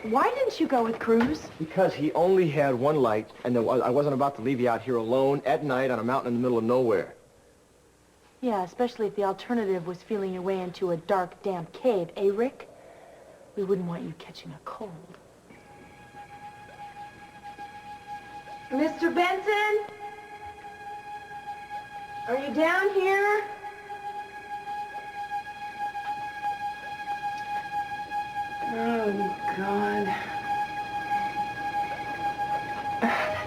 Why didn't you go with Cruz? Because he only had one light, and I wasn't about to leave you out here alone at night on a mountain in the middle of nowhere. Yeah, especially if the alternative was feeling your way into a dark, damp cave, eh, Rick? We wouldn't want you catching a cold. Mr. Benson? Are you down here? Oh, God.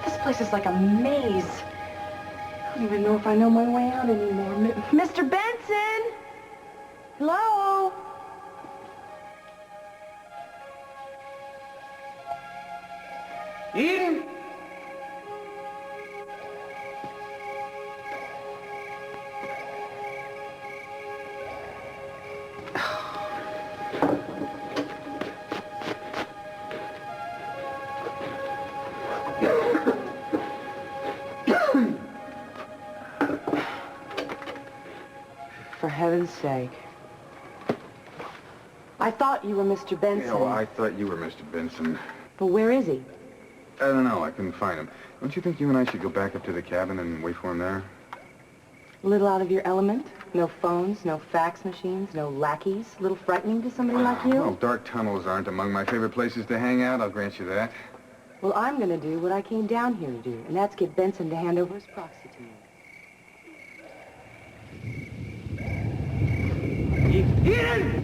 This place is like a maze. I don't even know if I know my way out anymore. Mr. Benson? Hello? Eden? For heaven's sake. I thought you were Mr. Benson. Yeah, well, I thought you were Mr. Benson. But where is he? I don't know. I couldn't find him. Don't you think you and I should go back up to the cabin and wait for him there? A little out of your element? No phones, no fax machines, no lackeys? A little frightening to somebody like you? Well, dark tunnels aren't among my favorite places to hang out, I'll grant you that. Well, I'm going to do what I came down here to do, and that's get Benson to hand over his proxy to me. Eden!